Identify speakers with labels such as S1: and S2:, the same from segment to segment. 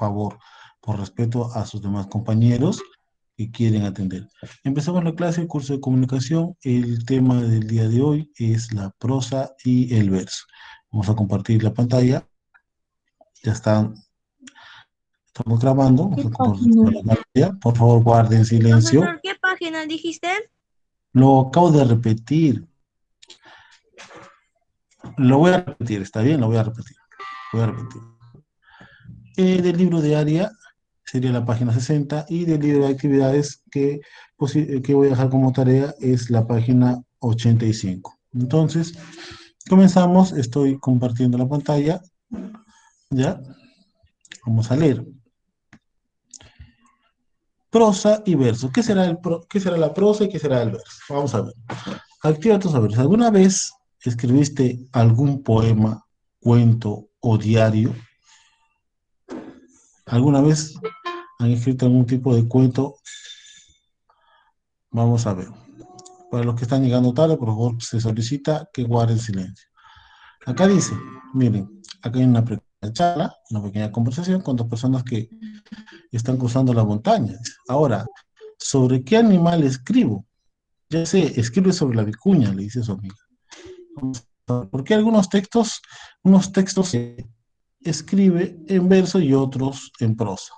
S1: favor, por respeto a sus demás compañeros que quieren atender. Empezamos la clase, el curso de comunicación. El tema del día de hoy es la prosa y el verso. Vamos a compartir la pantalla. Ya estamos grabando. Vamos
S2: ¿Qué
S1: a compartir
S2: página?
S1: la pantalla. Por favor, guarden silencio.
S2: Profesor, ¿qué página dijiste?
S1: Lo acabo de repetir. Lo voy a repetir, ¿está bien? Lo voy a repetir. Voy a repetir. Del libro de área sería la página 60 y del libro de actividades que voy a dejar como tarea es la página 85. Entonces, comenzamos. Estoy compartiendo la pantalla. Ya, vamos a leer. Prosa y verso. ¿Qué será la prosa y qué será el verso? Vamos a ver. Activa tus saberes. ¿Alguna vez escribiste algún poema, cuento o diario? ¿Alguna vez han escrito algún tipo de cuento? Vamos a ver. Para los que están llegando tarde, por favor, se solicita que guarden silencio. Acá dice, miren, acá hay una pequeña charla, una pequeña conversación con dos personas que están cruzando la montaña. Ahora, ¿sobre qué animal escribo? Ya sé, escribe sobre la vicuña, le dice su amiga. Porque unos textos se escribe en verso y otros en prosa.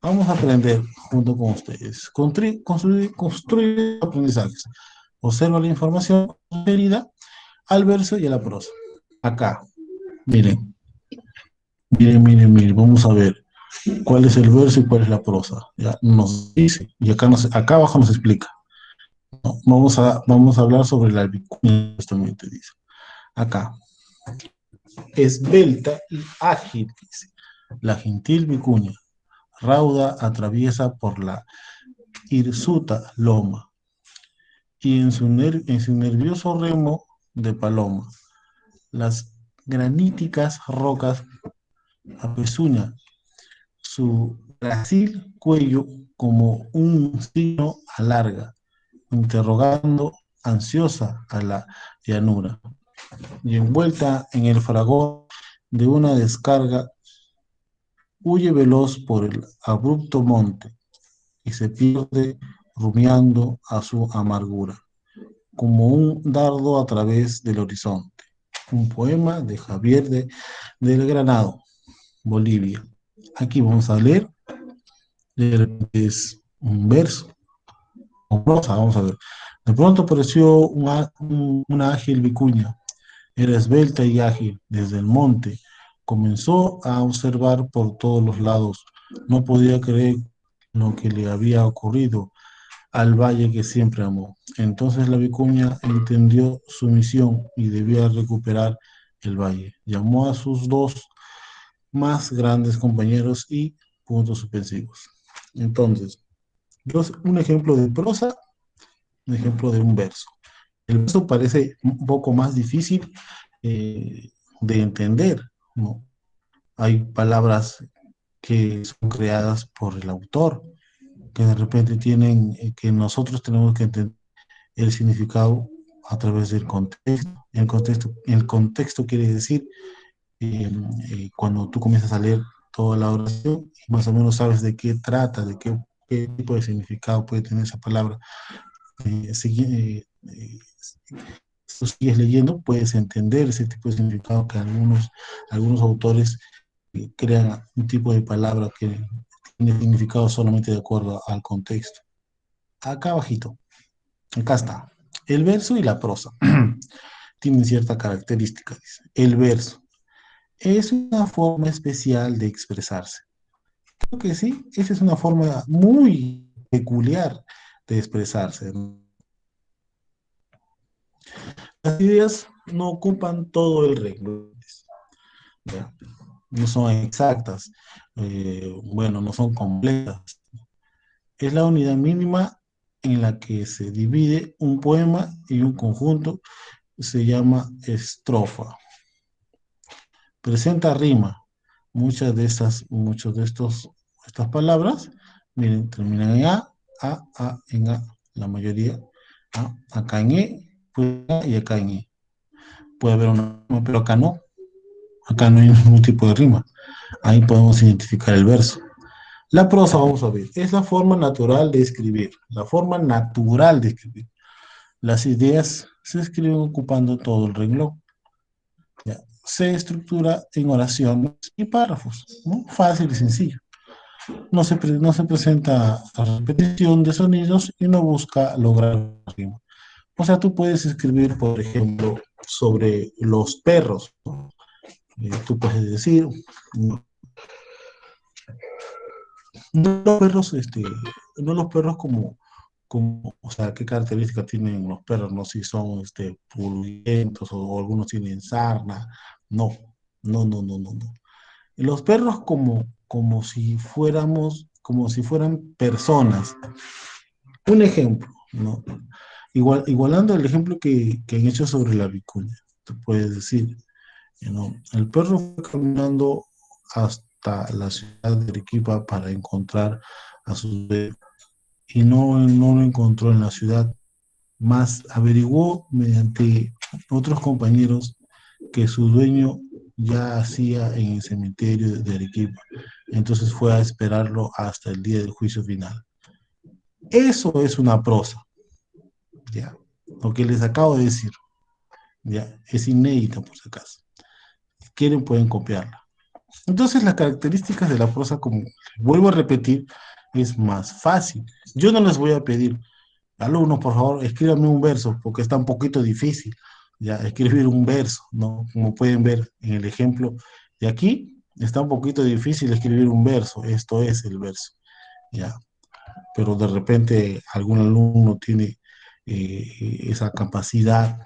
S1: Vamos a aprender junto con ustedes. Construir aprendizajes. Observa la información referida al verso y a la prosa. Acá, miren, miren, vamos a ver cuál es el verso y cuál es la prosa. Ya nos dice, y acá abajo nos explica. ¿No? Vamos a hablar sobre la vicuña, justamente dice. Acá, esbelta y ágil, dice. La gentil vicuña, rauda atraviesa por la hirsuta loma, y en su nervioso remo de paloma, las graníticas rocas apezuña su grácil cuello como un signo alarga, interrogando ansiosa a la llanura, y envuelta en el fragor de una descarga, huye veloz por el abrupto monte y se pierde rumiando a su amargura, como un dardo a través del horizonte. Un poema de del Granado, Bolivia. Aquí vamos a leer, es un verso, o prosa, vamos a ver. De pronto apareció una ágil vicuña, era esbelta y ágil desde el monte. Comenzó a observar por todos los lados. No podía creer lo que le había ocurrido al valle que siempre amó. Entonces la vicuña entendió su misión y debía recuperar el valle. Llamó a sus dos más grandes compañeros y puntos suspensivos. Entonces, un ejemplo de prosa, un ejemplo de un verso. El verso parece un poco más difícil de entender, ¿no? Hay palabras que son creadas por el autor, que de repente que nosotros tenemos que entender el significado a través del contexto. El contexto quiere decir cuando tú comienzas a leer toda la oración y más o menos sabes de qué trata, qué tipo de significado puede tener esa palabra. Si tú sigues leyendo, puedes entender ese tipo de significado que algunos autores crean un tipo de palabra que tiene significado solamente de acuerdo al contexto. Acá abajito, acá está. El verso y la prosa tienen cierta característica. Dice. El verso es una forma especial de expresarse. Creo que sí, esa es una forma muy peculiar de expresarse. Las ideas no ocupan todo el renglón, ¿ya? No son exactas, bueno, no son completas. Es la unidad mínima en la que se divide un poema y un conjunto, se llama estrofa. Presenta rima. Estas palabras, miren, terminan en en A, la mayoría. Acá en y acá en E. Puede haber una, pero acá no hay ningún tipo de rima. Ahí podemos identificar el verso. La prosa, vamos a ver, es la forma natural de escribir, la forma natural de escribir. Las ideas se escriben ocupando todo el renglón. ¿Ya? Se estructura en oraciones y párrafos, ¿no? Fácil y sencillo. No se presenta a repetición de sonidos y no busca lograr rima. O sea, tú puedes escribir, por ejemplo, sobre los perros, ¿no? Tú puedes decir, no, no los perros, no los perros o sea, qué características tienen los perros, no si son purulentos o algunos tienen sarna, no, no. Los perros como si fueran personas. Un ejemplo, ¿no? Igualando el ejemplo que han hecho sobre la vicuña. Tú puedes decir, ¿no? El perro fue caminando hasta la ciudad de Arequipa para encontrar a su bebé y no lo encontró en la ciudad, más averiguó mediante otros compañeros que su dueño ya hacía en el cementerio de Arequipa. Entonces fue a esperarlo hasta el día del juicio final. Eso es una prosa, ¿ya? Lo que les acabo de decir, ¿ya? Es inédita por si acaso. Si quieren pueden copiarla. Entonces las características de la prosa, como vuelvo a repetir, es más fácil. Yo no les voy a pedir, alumnos, por favor, escríbanme un verso, porque está un poquito difícil, ya, escribir un verso, ¿no? Como pueden ver en el ejemplo de aquí, está un poquito difícil escribir un verso, esto es el verso, ya. Pero de repente algún alumno tiene esa capacidad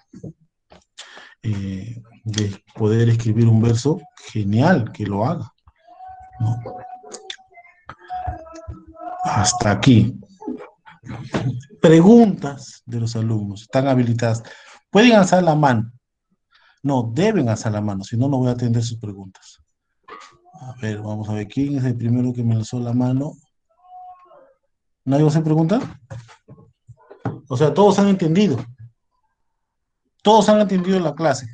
S1: de poder escribir un verso, genial que lo haga, ¿no? Hasta aquí. Preguntas de los alumnos, están habilitadas. Pueden alzar la mano. No, deben alzar la mano, si no, no voy a atender sus preguntas. A ver, vamos a ver, ¿quién es el primero que me alzó la mano? ¿Nadie va a hacer pregunta? O sea, todos han entendido. Todos han entendido la clase.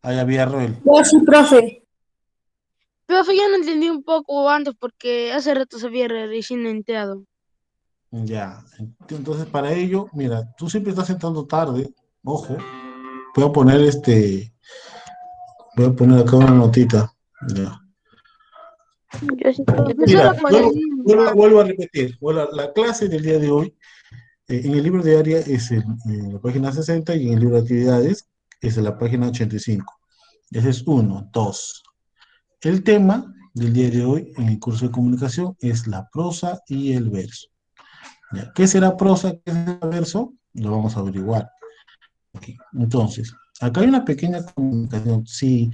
S1: Ahí había Roel.
S3: Yo sí, profe.
S2: Profe, ya no entendí un poco antes porque hace rato se había recién enterado.
S1: Ya, entonces para ello, mira, tú siempre estás entrando tarde, ojo, voy a poner voy a poner acá una notita. Ya.
S2: Yo sí,
S1: Mira,
S2: profesora, cuando
S1: vuelvo a repetir, la clase del día de hoy, en el libro de área es en la página 60 y en el libro de actividades es en la página 85. Ese es uno. Dos. El tema del día de hoy en el curso de comunicación es la prosa y el verso. ¿Ya? ¿Qué será prosa? ¿Qué será verso? Lo vamos a averiguar. Okay. Entonces, acá hay una pequeña comunicación. Si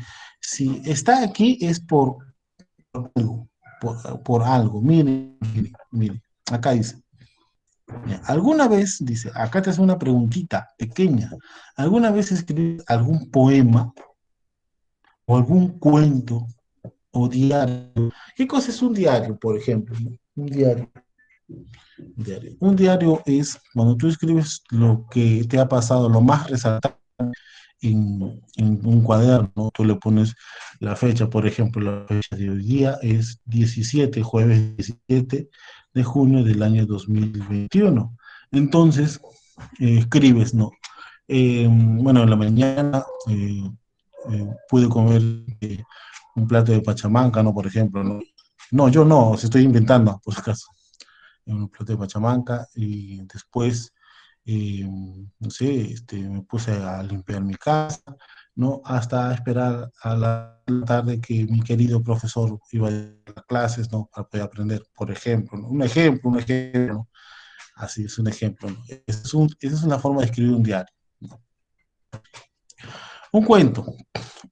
S1: está aquí es algo, por algo. Miren. Acá dice. ¿Alguna vez, dice, acá te hace una preguntita pequeña, ¿alguna vez escribiste algún poema o algún cuento o diario? ¿Qué cosa es un diario, por ejemplo? ¿No? Un diario. Un diario es cuando tú escribes lo que te ha pasado, lo más resaltante en un cuaderno, ¿no? Tú le pones la fecha, por ejemplo, la fecha de hoy día es 17, jueves 17 de junio del año 2021. Entonces, escribes, ¿no? Bueno, en la mañana pude comer un plato de pachamanca, ¿no? Por ejemplo, ¿no? No, yo no, se estoy inventando, por si acaso. Un plato de pachamanca y después, no sé, me puse a limpiar mi casa, ¿no? Hasta esperar a la tarde que mi querido profesor iba a clases, ¿no? Para poder aprender, por ejemplo, ¿no? Un ejemplo, ¿no? Así es un ejemplo, ¿no? Esa es una forma de escribir un diario, ¿no? Un cuento.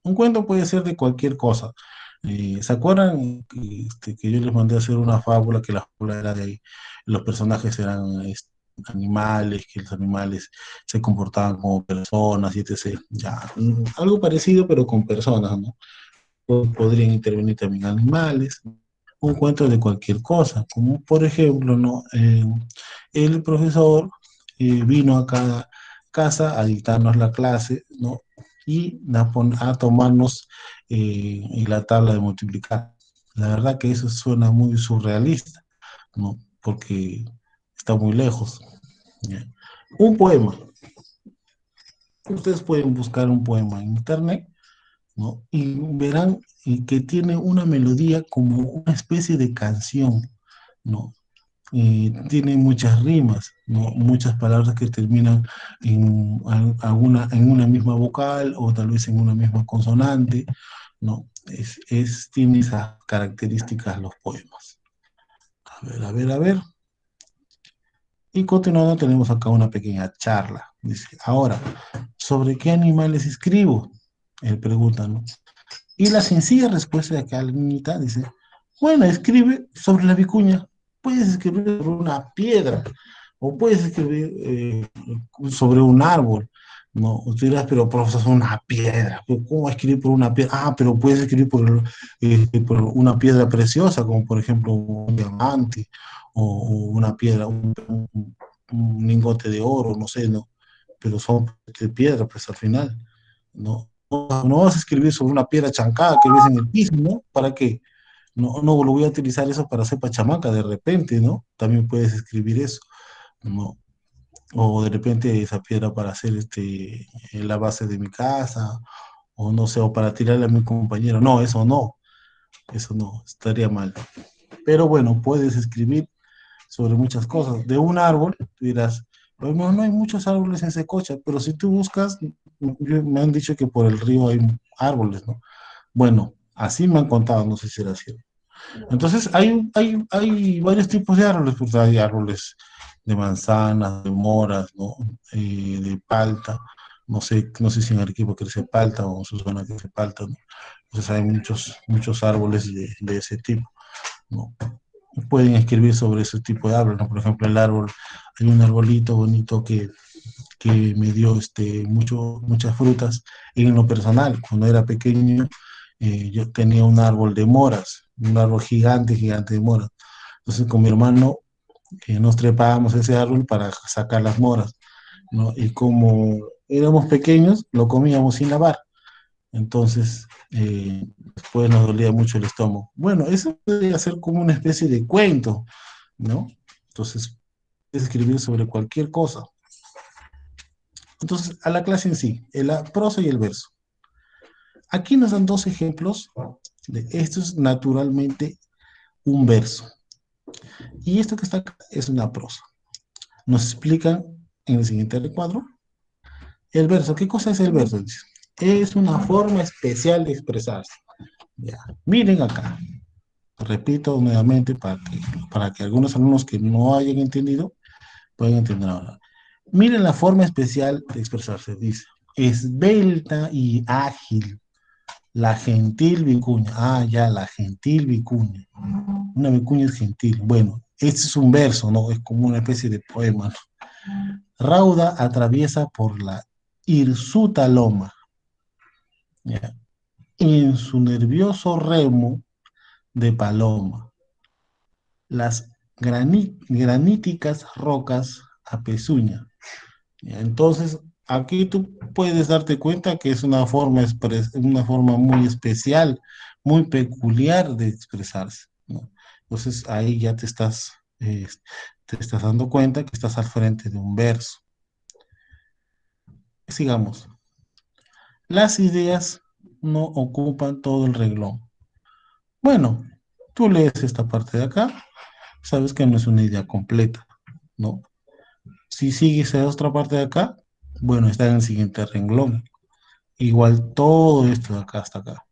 S1: Un cuento puede ser de cualquier cosa. ¿Se acuerdan que yo les mandé a hacer una fábula, que la fábula era de ahí, los personajes eran animales, que los animales se comportaban como personas y etc. Ya, algo parecido pero con personas, ¿no? Podrían intervenir también animales. Un cuento de cualquier cosa, como por ejemplo, ¿no? El profesor vino a cada casa a dictarnos la clase, ¿no? y a tomarnos en la tabla de multiplicar. La verdad que eso suena muy surrealista, ¿no? Porque está muy lejos. ¿Ya? Un poema. Ustedes pueden buscar un poema en internet, ¿no? Y verán que tiene una melodía como una especie de canción, ¿no? Tiene muchas rimas, ¿no? Muchas palabras que terminan en una misma vocal o tal vez en una misma consonante, ¿no? Tiene esas características los poemas. A ver, a ver, a ver. Y continuando tenemos acá una pequeña charla. Dice, ahora, ¿sobre qué animales escribo? Él pregunta, ¿no? Y la sencilla respuesta de acá la niñita dice, bueno, escribe sobre la vicuña. Puedes escribir sobre una piedra o puedes escribir sobre un árbol. No, usted dirá, pero profesor, es una piedra. ¿Pero cómo escribir por una piedra? Ah, pero puedes escribir por una piedra preciosa, como por ejemplo un diamante o una piedra, un lingote de oro, no sé, ¿no? Pero son de piedra, pues al final, ¿no? No vas a escribir sobre una piedra chancada que ves en el piso, ¿no? ¿Para qué? No, no lo voy a utilizar eso para hacer pachamaca de repente, ¿no? También puedes escribir eso, ¿no? O de repente esa piedra para hacer la base de mi casa, o no sé, o para tirarle a mi compañero. No, eso no, estaría mal. Pero bueno, puedes escribir sobre muchas cosas. De un árbol, tú dirás, "Pues no hay muchos árboles en Secocha, pero si tú buscas, me han dicho que por el río hay árboles, ¿no? Bueno, así me han contado, no sé si era cierto. Entonces, hay varios tipos de árboles, pues hay árboles de manzanas, de moras, ¿no? De palta, no sé si en Arequipa crece palta o en su zona crece palta, ¿no? Entonces hay muchos árboles de ese tipo, ¿no? Pueden escribir sobre ese tipo de árboles, ¿no? Por ejemplo, hay un arbolito bonito que me dio muchas frutas. Y en lo personal, cuando era pequeño, yo tenía un árbol de moras, un árbol gigante, gigante de moras. Entonces con mi hermano nos trepábamos a ese árbol para sacar las moras, ¿no? Y como éramos pequeños, lo comíamos sin lavar. Entonces, después nos dolía mucho el estómago. Bueno, eso podría ser como una especie de cuento, ¿no? Entonces, puedes escribir sobre cualquier cosa. Entonces, a la clase en sí, la prosa y el verso. Aquí nos dan dos ejemplos de esto es naturalmente un verso. Y esto que está acá es una prosa. Nos explican en el siguiente recuadro el verso. ¿Qué cosa es el verso? Dice, es una forma especial de expresarse. Ya. Miren acá. Repito nuevamente para que algunos alumnos que no hayan entendido puedan entender ahora. Miren la forma especial de expresarse. Dice, esbelta y ágil. La gentil vicuña. Ah, ya, la gentil vicuña. Una vicuña es gentil. Bueno, este es un verso, ¿no? Es como una especie de poema, ¿no? Rauda atraviesa por la hirsuta loma. ¿Ya? En su nervioso remo de paloma. Las graníticas rocas apezuñan. ¿Ya? Entonces, aquí tú puedes darte cuenta que es una forma muy especial, muy peculiar de expresarse, ¿no? Entonces, ahí ya te estás dando cuenta que estás al frente de un verso. Sigamos. Las ideas no ocupan todo el renglón. Bueno, tú lees esta parte de acá, sabes que no es una idea completa, ¿no? Si sigues a otra parte de acá, bueno, está en el siguiente renglón. Igual todo esto de acá hasta acá.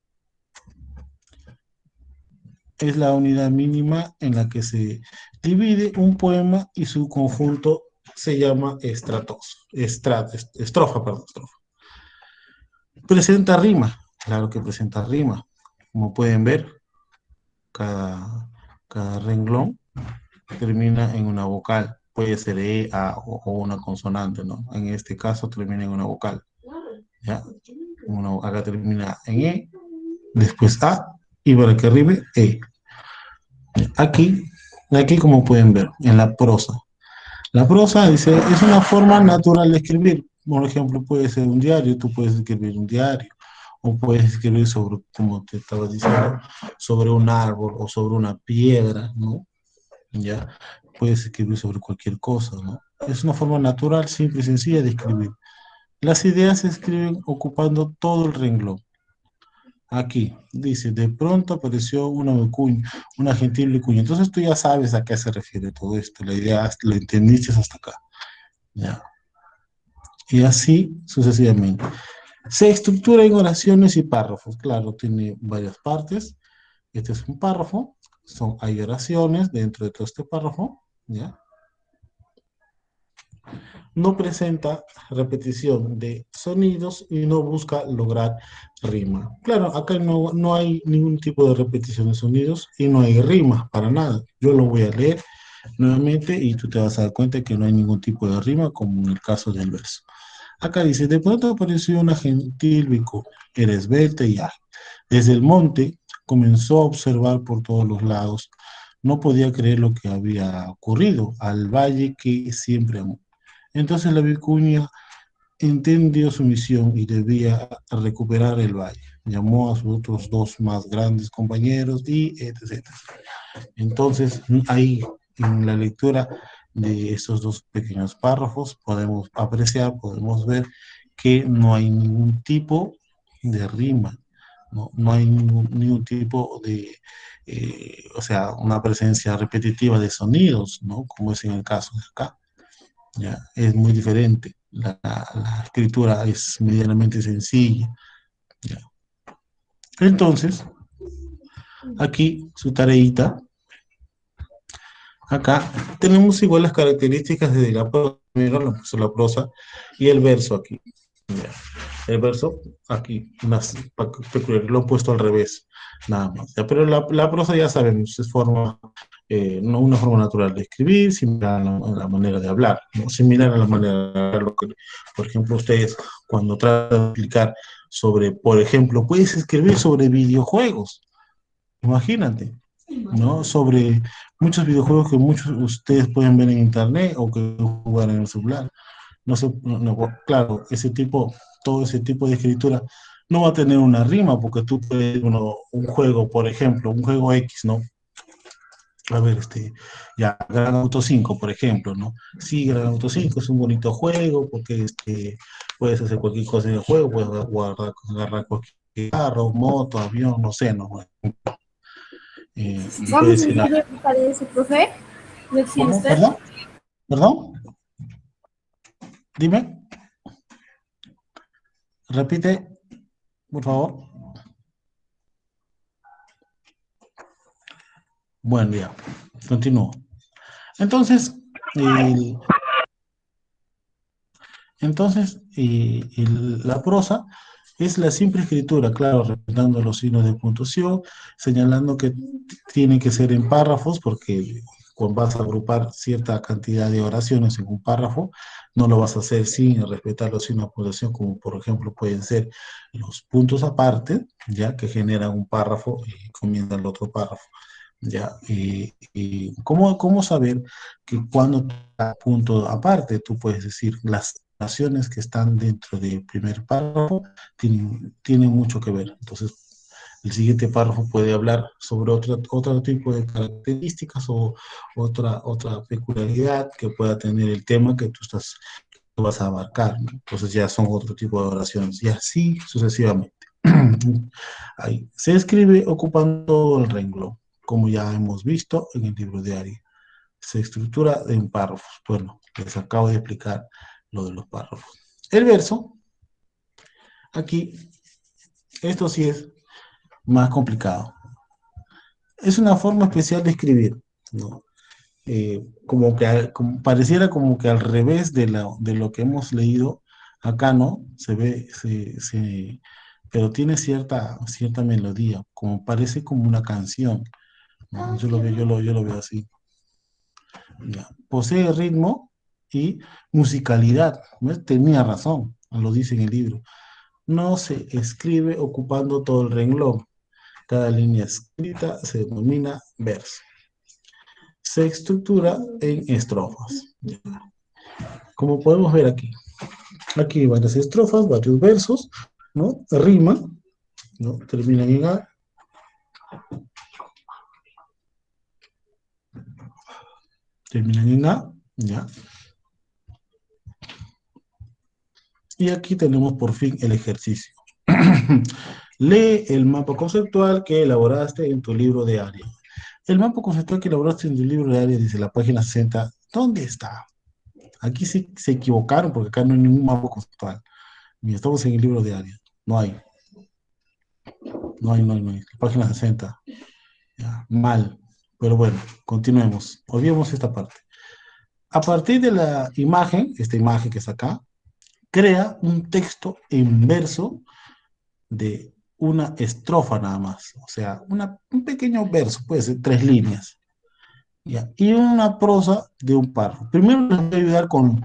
S1: Es la unidad mínima en la que se divide un poema y su conjunto se llama estrofa, perdón, estrofa. Presenta rima, claro que presenta rima. Como pueden ver, cada renglón termina en una vocal. Puede ser A o una consonante, ¿no? En este caso termina en una vocal. ¿Ya? Acá termina en E, después A, y para que arribe, E. Aquí como pueden ver, en la prosa. La prosa dice, es una forma natural de escribir. por ejemplo, puede ser un diario, tú puedes escribir un diario, o puedes escribir sobre, como te estaba diciendo, sobre un árbol o sobre una piedra, ¿no? ¿Ya? Puedes escribir sobre cualquier cosa, ¿no? Es una forma natural, simple y sencilla de escribir. Las ideas se escriben ocupando todo el renglón. Aquí dice, de pronto apareció una vicuña, una gentil vicuña. Entonces tú ya sabes a qué se refiere todo esto. La idea la entendiste hasta acá. ¿Ya? Y así sucesivamente. Se estructura en oraciones y párrafos. Claro, tiene varias partes. Este es un párrafo. Hay oraciones dentro de todo este párrafo. ¿Ya? No presenta repetición de sonidos y no busca lograr rima. Claro, acá no hay ningún tipo de repetición de sonidos y no hay rima para nada. Yo lo voy a leer nuevamente y tú te vas a dar cuenta que no hay ningún tipo de rima como en el caso del verso. Acá dice, de pronto apareció una gentil vicuña, era esbelta y ágil. Desde el monte comenzó a observar por todos los lados. No podía creer lo que había ocurrido al valle que siempre amó. Entonces la vicuña entendió su misión y debía recuperar el valle. Llamó a sus otros dos más grandes compañeros y etc. Entonces, ahí en la lectura de estos dos pequeños párrafos podemos apreciar, podemos ver que no hay ningún tipo de rima, no hay ningún tipo de, o sea, una presencia repetitiva de sonidos, ¿no? Como es en el caso de acá. ¿Ya? Es muy diferente. La escritura es medianamente sencilla. ¿Ya? Entonces, aquí su tareita, acá tenemos igual las características de la prosa, la prosa y el verso aquí. ¿Ya? El verso aquí, más peculiar, lo he puesto al revés, nada más. ¿Ya? Pero la prosa ya sabemos, es forma, no una forma natural de escribir, similar a la manera de hablar, ¿no? Similar a la manera de hablar. Por ejemplo, ustedes cuando tratan de explicar sobre, por ejemplo, puedes escribir sobre videojuegos, imagínate, ¿no? Sobre muchos videojuegos que muchos de ustedes pueden ver en internet o que jugar en el celular. No sé, claro, todo ese tipo de escritura no va a tener una rima, porque tú puedes, un juego, por ejemplo, un juego X, ¿no? A ver, ya, Gran Auto 5, por ejemplo, ¿no? Sí, Gran Auto 5 es un bonito juego, porque puedes hacer cualquier cosa en el juego, puedes agarrar cualquier carro, moto, avión, no sé, ¿no?
S3: Vamos
S1: Puedes
S3: a
S1: ir a...
S3: verificar eso, profe. ¿Lo decía
S1: ¿Cómo?
S3: usted?
S1: ¿Perdón? ¿Perdón? Dime, repite, por favor. Buen día. Continúo. Entonces, el- la prosa es la simple escritura, claro, respetando los signos de puntuación, señalando que tiene que ser en párrafos, porque cuando vas a agrupar cierta cantidad de oraciones en un párrafo, no lo vas a hacer sin respetar los signos de puntuación, como por ejemplo pueden ser los puntos aparte, ya que generan un párrafo y comienza el otro párrafo. Ya, ¿cómo saber que cuando está punto aparte, tú puedes decir las oraciones que están dentro del primer párrafo tienen mucho que ver? Entonces, el siguiente párrafo puede hablar sobre otro tipo de características o otra peculiaridad que pueda tener el tema que tú vas a abarcar, ¿no? Entonces ya son otro tipo de oraciones y así sucesivamente. Ahí. Se escribe ocupando todo el renglón, como ya hemos visto en el libro diario. Se estructura en párrafos. Bueno, les acabo de explicar lo de los párrafos. El verso, aquí, esto sí es más complicado. Es una forma especial de escribir, ¿no? Pareciera como que al revés de lo que hemos leído, acá no, se ve, pero tiene cierta melodía, como parece como una canción, ¿no? Yo lo veo así. Ya. Posee ritmo y musicalidad, ¿ves? Tenía razón, lo dice en el libro. No se escribe ocupando todo el renglón. Cada línea escrita se denomina verso. Se estructura en estrofas. Como podemos ver aquí. Aquí hay varias estrofas, varios versos, ¿no? Rima, ¿no? Terminan en A. Terminan en A, ¿ya? Y aquí tenemos por fin el ejercicio. Lee el mapa conceptual que elaboraste en tu libro de área. El mapa conceptual que elaboraste en tu libro de área dice la página 60. ¿Dónde está? Aquí se equivocaron porque acá no hay ningún mapa conceptual. Mira, estamos en el libro de área. No hay. No hay. Página 60. Ya, mal. Pero bueno, continuemos. Olvidemos esta parte. A partir de la imagen, esta imagen que está acá, crea un texto en verso de una estrofa nada más. O sea, un pequeño verso, puede ser 3 líneas. ¿Ya? Y una prosa de un párrafo. Primero les voy a ayudar con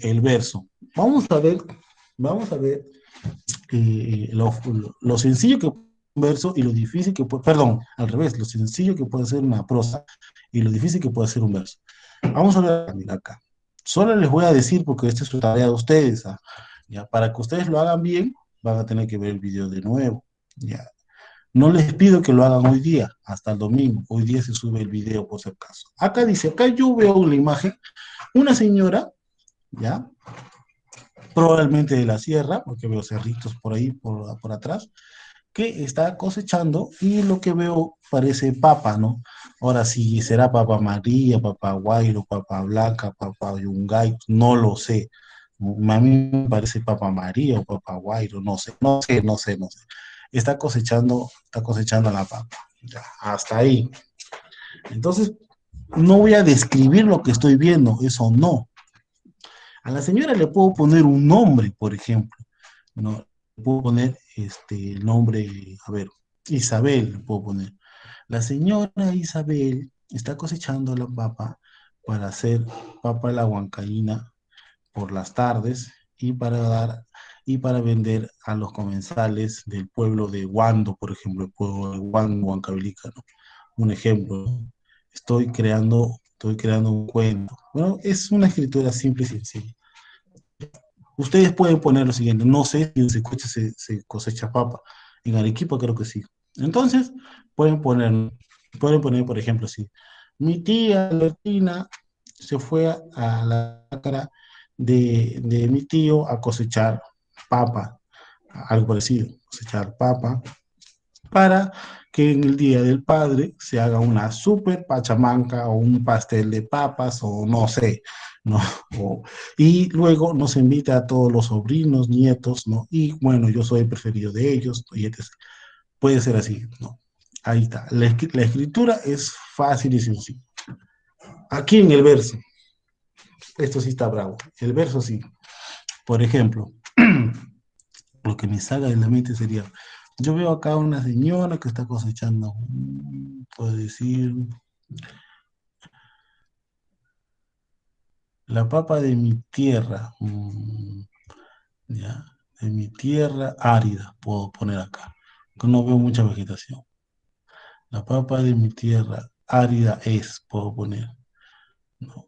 S1: el verso. Vamos a ver lo sencillo que puede ser un verso y lo difícil que puede, perdón, al revés, lo sencillo que puede ser una prosa y lo difícil que puede ser un verso. Vamos a ver, mira acá. Solo les voy a decir, porque esta es su tarea de ustedes, ¿ah? Ya, para que ustedes lo hagan bien, van a tener que ver el video de nuevo. Ya. No les pido que lo hagan hoy día, hasta el domingo. Hoy día se sube el video por si acaso. Acá dice, acá yo veo en la imagen una señora, ¿ya? Probablemente de la sierra, porque veo cerritos por ahí, por atrás, que está cosechando y lo que veo parece papa, ¿no? Ahora, si será papa María, papa Guairo, papa Blanca, papa Yungay, no lo sé. A mí me parece papa María o papa Guairo, no sé. Está cosechando la papa. Ya, hasta ahí. Entonces, no voy a describir lo que estoy viendo, eso no. A la señora le puedo poner un nombre, por ejemplo, ¿no? Le puedo poner el nombre, a ver, Isabel, le puedo poner. La señora Isabel está cosechando la papa para hacer papa a la huancaína por las tardes y para vender a los comensales del pueblo de Huando, por ejemplo, el pueblo de Huando, Huancavelica, ¿no? Un ejemplo, ¿no? Estoy creando un cuento. Bueno, es una escritura simple y sencilla. Ustedes pueden poner lo siguiente, no sé si se cosecha papa. En Arequipa creo que sí. Entonces, pueden poner, pueden poner, por ejemplo, así. Mi tía Bertina se fue a la cara de mi tío a cosechar papa, algo parecido, cosechar papa, para que en el Día del Padre se haga una super pachamanca o un pastel de papas o no sé, ¿no? O- y luego nos invita a todos los sobrinos, nietos, ¿no? Y bueno, yo soy el preferido de ellos, y etc. Puede ser así, ¿no? Ahí está. La escritura es fácil y sencilla. Aquí en el verso, esto sí está bravo. El verso sí. Por ejemplo, lo que me salga de la mente sería, yo veo acá una señora que está cosechando, puedo decir, la papa de mi tierra, ya, de mi tierra árida, puedo poner acá, que no veo mucha vegetación. La papa de mi tierra árida es, puedo poner, ¿no?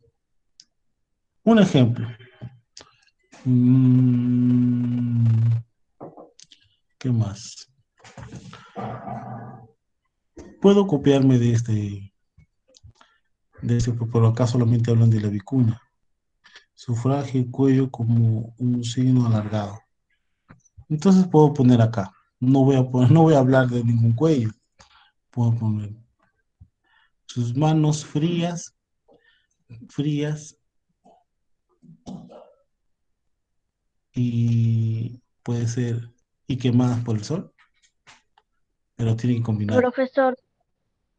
S1: Un ejemplo. Mm, ¿Qué más? Puedo copiarme por acá solamente hablan de la vicuña. Su frágil cuello como un signo alargado. Entonces puedo poner acá. No voy a hablar de ningún cuello. Puedo poner sus manos frías, frías, y puede ser y quemadas por el sol, pero tiene que combinar.
S2: Profesor,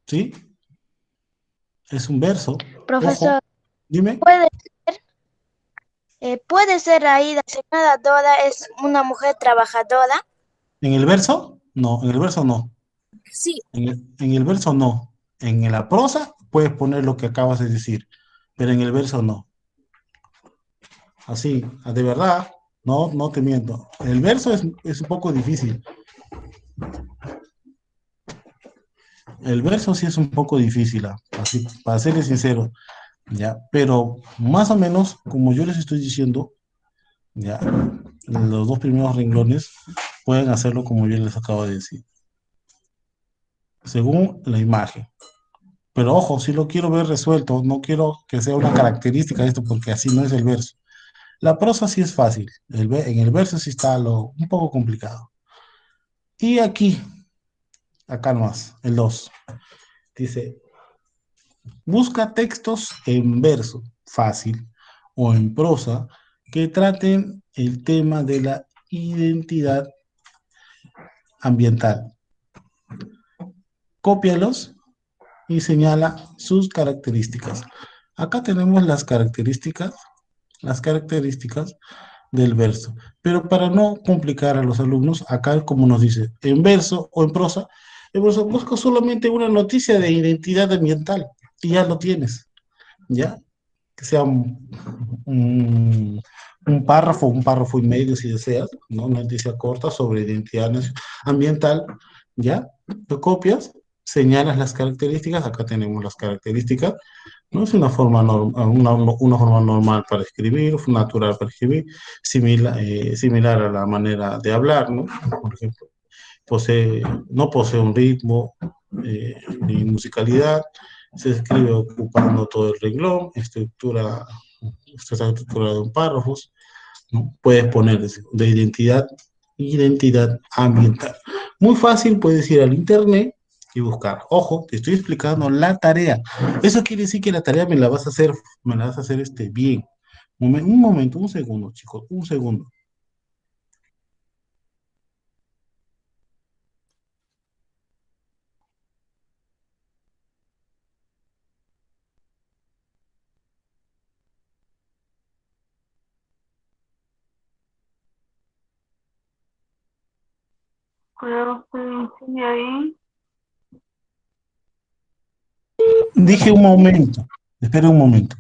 S1: ¿Sí? Es un verso. Ojo,
S2: profesor,
S1: dime.
S2: ¿puede, puede ser ahí la señora Dora es una mujer trabajadora?
S1: ¿En el verso? No, en el verso no.
S3: Sí,
S1: En el verso no. En la prosa puedes poner lo que acabas de decir, pero en el verso no. Así, de verdad, no te miento. El verso es un poco difícil. El verso sí es un poco difícil, así, para serles sincero, ¿ya? Pero más o menos, como yo les estoy diciendo, Ya, los dos primeros renglones pueden hacerlo como yo les acabo de decir, según la imagen. Pero ojo, si lo quiero ver resuelto, no quiero que sea una característica de esto, porque así no es el verso. La prosa sí es fácil, en el verso sí está un poco complicado. Y aquí, acá nomás, el 2 dice, busca textos en verso, fácil, o en prosa, que traten el tema de la identidad ambiental. Cópialos y señala sus características. Acá tenemos las características del verso. Pero para no complicar a los alumnos, acá como nos dice, en verso o en prosa, en verso busca solamente una noticia de identidad ambiental y ya lo tienes, ¿ya? Que sea un párrafo y medio si deseas, ¿no? Una noticia corta sobre identidad ambiental, ¿ya? Lo copias, señalas las características, acá tenemos las características, no es una forma, una forma normal para escribir, natural para escribir, similar a la manera de hablar, ¿no? Por ejemplo, no posee un ritmo ni musicalidad, se escribe ocupando todo el renglón, está estructurado en párrafos, ¿no? Puedes poner de identidad ambiental. Muy fácil, puedes ir al internet y buscar. Ojo, te estoy explicando la tarea. Eso quiere decir que la tarea me la vas a hacer bien. Un momento, un segundo, chicos, un segundo.
S2: Creo que enseña ahí.
S1: Dije un momento, espera un momento.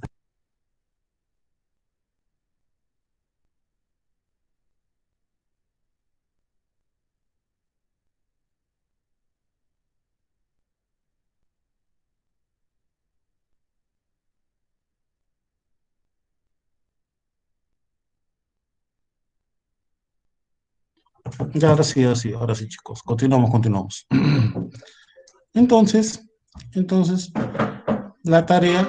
S1: Ya, ahora sí, chicos. Continuamos. Entonces, entonces, la tarea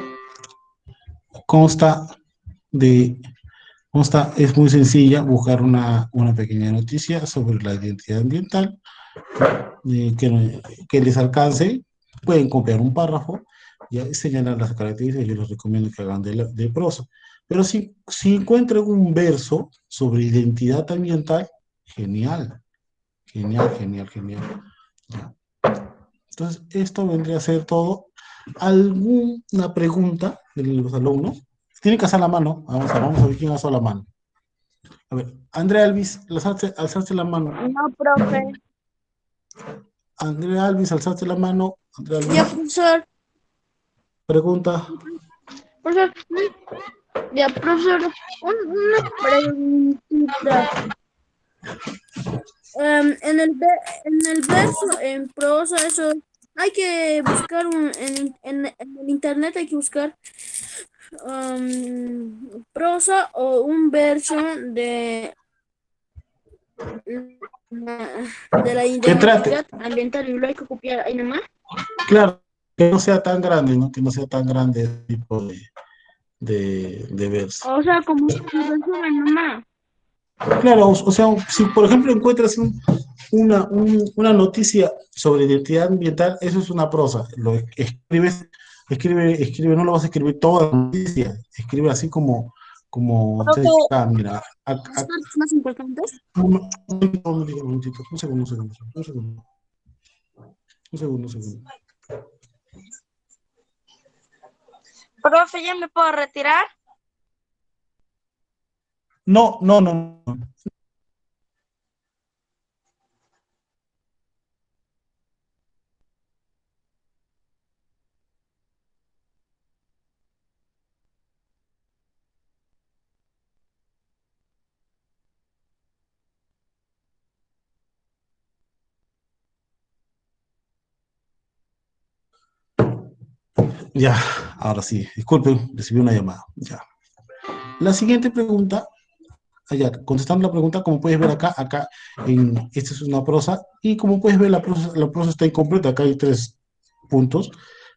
S1: consta de es muy sencilla, buscar una pequeña noticia sobre la identidad ambiental que les alcance. Pueden copiar un párrafo y señalar las características. Yo les recomiendo que hagan de prosa. Pero si encuentran un verso sobre identidad ambiental, genial, genial. Ya. Entonces, esto vendría a ser todo. ¿Alguna pregunta de los alumnos? Tienen que hacer la mano. Vamos a ver quién hace la mano. A ver, Andrea Alvis, alzaste la mano.
S2: No, profe.
S1: Andrea Alvis, alzaste la mano. Andrea
S2: Ya,
S1: Alvis,
S2: profesor.
S1: pregunta.
S2: Profesor. Ya, profesor. Una preguntita. En el verso, en prosa, eso, hay que buscar en el internet hay que buscar prosa o un verso de la
S1: Que trate,
S2: identidad ambiental y lo hay que copiar ahí nomás.
S1: claro, que no sea tan grande, ¿no? Que no sea tan grande el tipo de verso.
S2: O sea, como un resumen nomás.
S1: Claro, o sea, si por ejemplo encuentras una noticia sobre identidad ambiental, eso es una prosa. Lo escribe, no lo vas a escribir toda la noticia, escribe así como
S2: Profe,
S1: mira,
S2: ¿las partes más importantes?
S1: un momentito, un segundo.
S2: Profe, ¿ya me puedo retirar?
S1: No. Ya, ahora sí, disculpen, recibí una llamada. Ya. La siguiente pregunta allá, contestando la pregunta, como puedes ver acá, esta es una prosa, y como puedes ver, la prosa está incompleta, acá hay 3 puntos,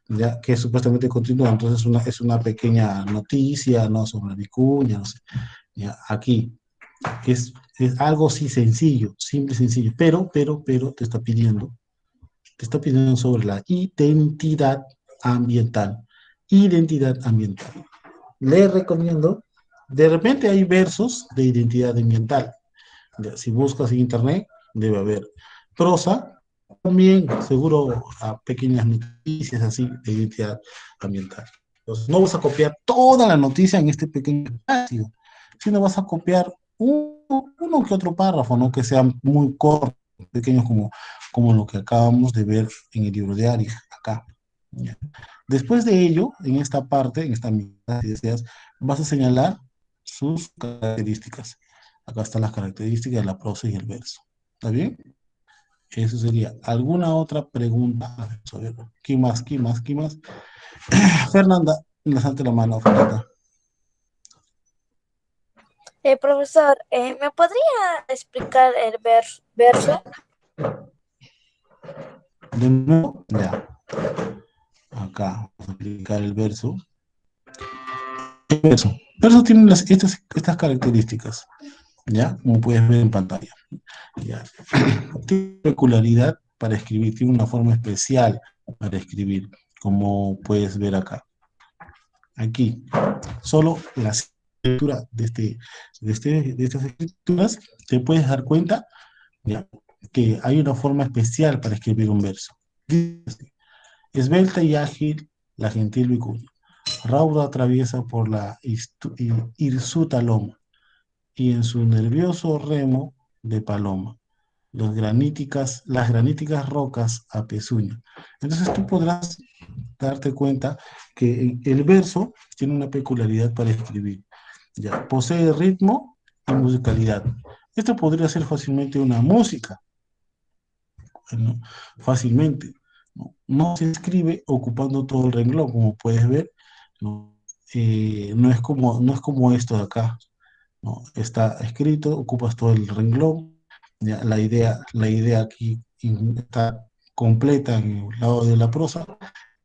S1: ya, que supuestamente continúa, entonces es una pequeña noticia, ¿no? Sobre Vicuña, no sé, ya, aquí, es algo sí sencillo, simple y sencillo, pero te está pidiendo sobre la ambiental, identidad ambiental. Le recomiendo, de repente hay versos de identidad ambiental. Ya, si buscas en internet, debe haber prosa, también seguro a pequeñas noticias así de identidad ambiental. Entonces, no vas a copiar toda la noticia en este pequeño espacio, sino vas a copiar uno que otro párrafo, ¿no? Que sean muy cortos, pequeños como lo que acabamos de ver en el libro de Aries, acá. ¿Ya? Después de ello, en esta parte, en esta mitad, si deseas, vas a señalar sus características. Acá están las características de la prosa y el verso. ¿Está bien? Eso sería. ¿Alguna otra pregunta? A ver, ¿qué más? ¿Qué más? ¿Qué más? Fernanda, levante la mano, Fernanda.
S4: Profesor, ¿me podría explicar el verso?
S1: De nuevo, ya. Acá, vamos a explicar el verso. El verso tiene estas características, ¿ya? Como puedes ver en pantalla. ¿Ya? Tiene peculiaridad para escribir, tiene una forma especial para escribir, como puedes ver acá. Aquí, solo la escritura de estas escrituras, te puedes dar cuenta, ¿ya? Que hay una forma especial para escribir un verso. Dice, esbelta y ágil, la gentil vicuña, rauda atraviesa por la hirsuta loma, y en su nervioso remo de paloma, las graníticas rocas a pezuña. Entonces tú podrás darte cuenta que el verso tiene una peculiaridad para escribir. Ya, posee ritmo y musicalidad. Esto podría ser fácilmente una música, ¿no? Fácilmente. ¿No? No se escribe ocupando todo el renglón, como puedes ver, ¿no? No es como esto de acá, ¿no? Está escrito, ocupas todo el renglón, ya, la idea aquí está completa en el lado de la prosa,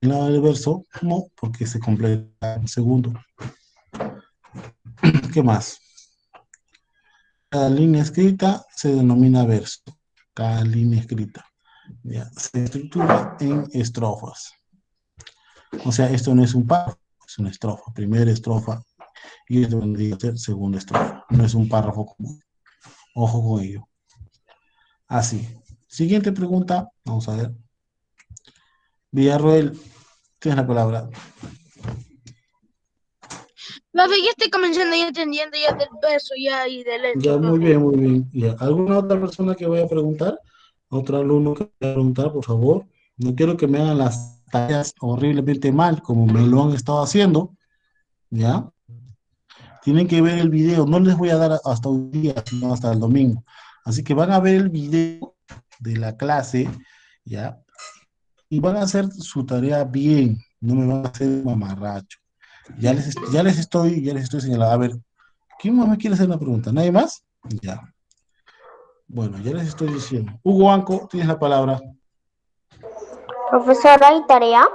S1: en el lado del verso, no, porque se completa en segundo. ¿Qué más? Cada línea escrita se denomina verso, cada línea escrita, ya, se estructura en estrofas. O sea, esto no es un párrafo, es una estrofa, primera estrofa, y esto vendría a ser segunda estrofa, no es un párrafo común. Ojo con ello. Así. Siguiente pregunta. Vamos a ver. Villarroel, tienes la palabra.
S2: Profe, ya estoy comenzando ya entendiendo ya del verso ya y del
S1: Ya,
S2: hecho,
S1: muy
S2: profe.
S1: bien, muy bien. Ya. ¿Alguna otra persona que vaya a preguntar? ¿Otro alumno que vaya a preguntar, por favor? No quiero que me hagan las tareas horriblemente mal, como me lo han estado haciendo. ¿Ya? Tienen que ver el video. No les voy a dar hasta un día, sino hasta el domingo. Así que van a ver el video de la clase, ¿ya? Y van a hacer su tarea bien. No me van a hacer mamarracho. Ya les estoy señalando. A ver, ¿quién más me quiere hacer una pregunta? ¿Nadie más? Ya. Bueno, ya les estoy diciendo. Hugo Anco, tienes la palabra.
S4: Profesor, ¿hay tarea?